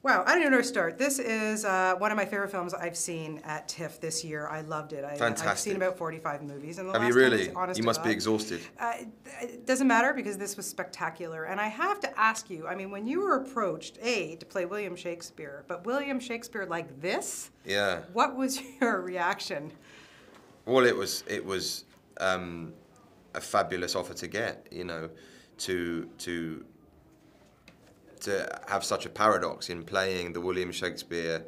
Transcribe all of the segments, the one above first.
Wow, I don't even know where to start. This is one of my favorite films I've seen at TIFF this year. I loved it. Fantastic. I've seen about 45 movies in the Have last you 10 really? years, honest You to must be God. exhausted. It doesn't matter because this was spectacular. And I have to ask you, I mean, when you were approached, A, to play William Shakespeare, but William Shakespeare like this? Yeah. What was your reaction? Well, it was a fabulous offer to get, you know, to have such a paradox in playing the William Shakespeare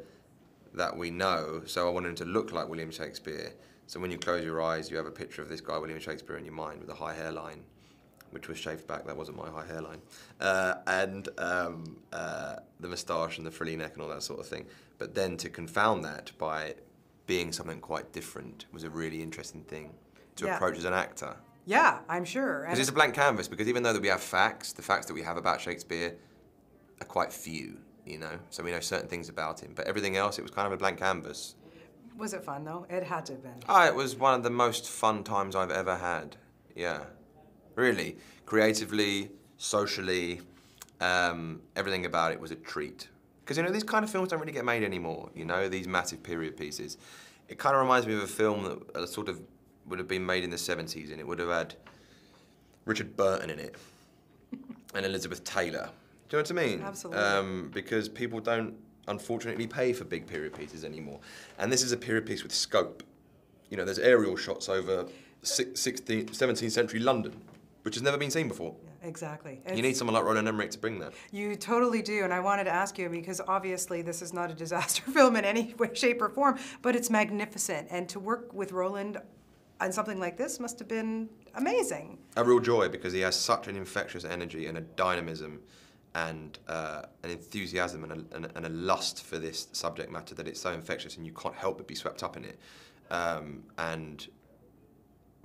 that we know. So I wanted him to look like William Shakespeare. So when you close your eyes, you have a picture of this guy, William Shakespeare, in your mind with a high hairline, which was shaved back. That wasn't my high hairline. And the moustache and the frilly neck and all that sort of thing. But then to confound that by being something quite different was a really interesting thing to approach as an actor. Yeah, I'm sure. Because it's a blank canvas, because even though that we have facts, the facts that we have about Shakespeare are quite few, you know? So we know certain things about him, but everything else, it was kind of a blank canvas. Was it fun, though? It had to have been. It was one of the most fun times I've ever had, yeah. Really. Creatively, socially, everything about it was a treat. Because, you know, these kind of films don't really get made anymore, you know, these massive period pieces. It kind of reminds me of a film that sort of would have been made in the 70s, and it would have had Richard Burton in it and Elizabeth Taylor. Do you know what I mean? Absolutely. Because people don't, unfortunately, pay for big period pieces anymore. And this is a period piece with scope. You know, there's aerial shots over 16th, 17th century London, which has never been seen before. Yeah, exactly. You need someone like Roland Emmerich to bring that. You totally do, and I wanted to ask you, because obviously this is not a disaster film in any way, shape, or form, but it's magnificent. And to work with Roland on something like this must have been amazing. A real joy, because he has such an infectious energy and a dynamism and an enthusiasm and a lust for this subject matter that it's so infectious and you can't help but be swept up in it. And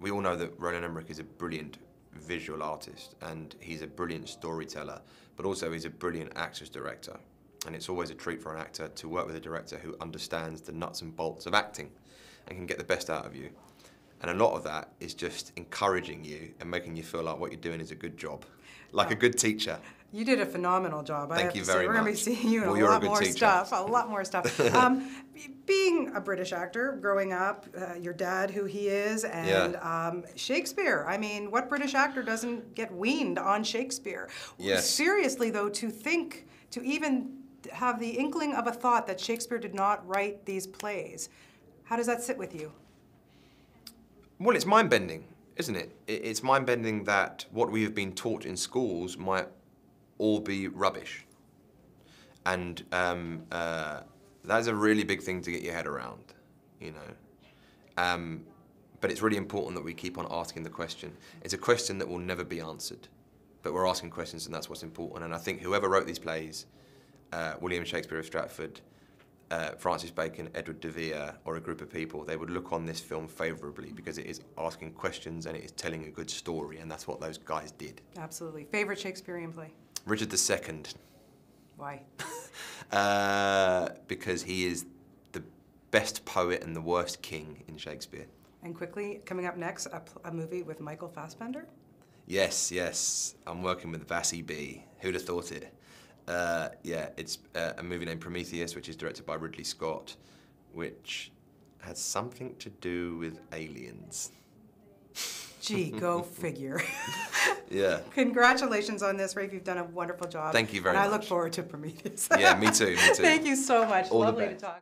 we all know that Roland Emmerich is a brilliant visual artist and he's a brilliant storyteller, but also he's a brilliant actor's director. And it's always a treat for an actor to work with a director who understands the nuts and bolts of acting and can get the best out of you. And a lot of that is just encouraging you and making you feel like what you're doing is a good job, like a good teacher. You did a phenomenal job. Thank you very much. We're going to be seeing you in a lot more stuff. Being a British actor, growing up, your dad, who he is, and Shakespeare. I mean, what British actor doesn't get weaned on Shakespeare? Yes. Seriously, though, to even have the inkling of a thought that Shakespeare did not write these plays, how does that sit with you? Well, it's mind-bending, isn't it? It's mind-bending that what we have been taught in schools might all be rubbish. And that's a really big thing to get your head around, you know. But it's really important that we keep on asking the question. It's a question that will never be answered, but we're asking questions, and that's what's important. And I think whoever wrote these plays, William Shakespeare of Stratford, Francis Bacon, Edward de Vere, or a group of people, they would look on this film favourably because it is asking questions and it is telling a good story, and that's what those guys did. Absolutely. Favorite Shakespearean play? Richard II. Why? Because he is the best poet and the worst king in Shakespeare. And quickly, coming up next, a movie with Michael Fassbender? Yes, yes. I'm working with Vassie B. Who'd have thought it? Yeah, it's a movie named Prometheus, which is directed by Ridley Scott, which has something to do with aliens. Gee, go figure. Yeah. Congratulations on this, Rafe. You've done a wonderful job. Thank you very much. And I look forward to Prometheus. Yeah, me too, me too. Thank you so much. All Lovely the to best. talk.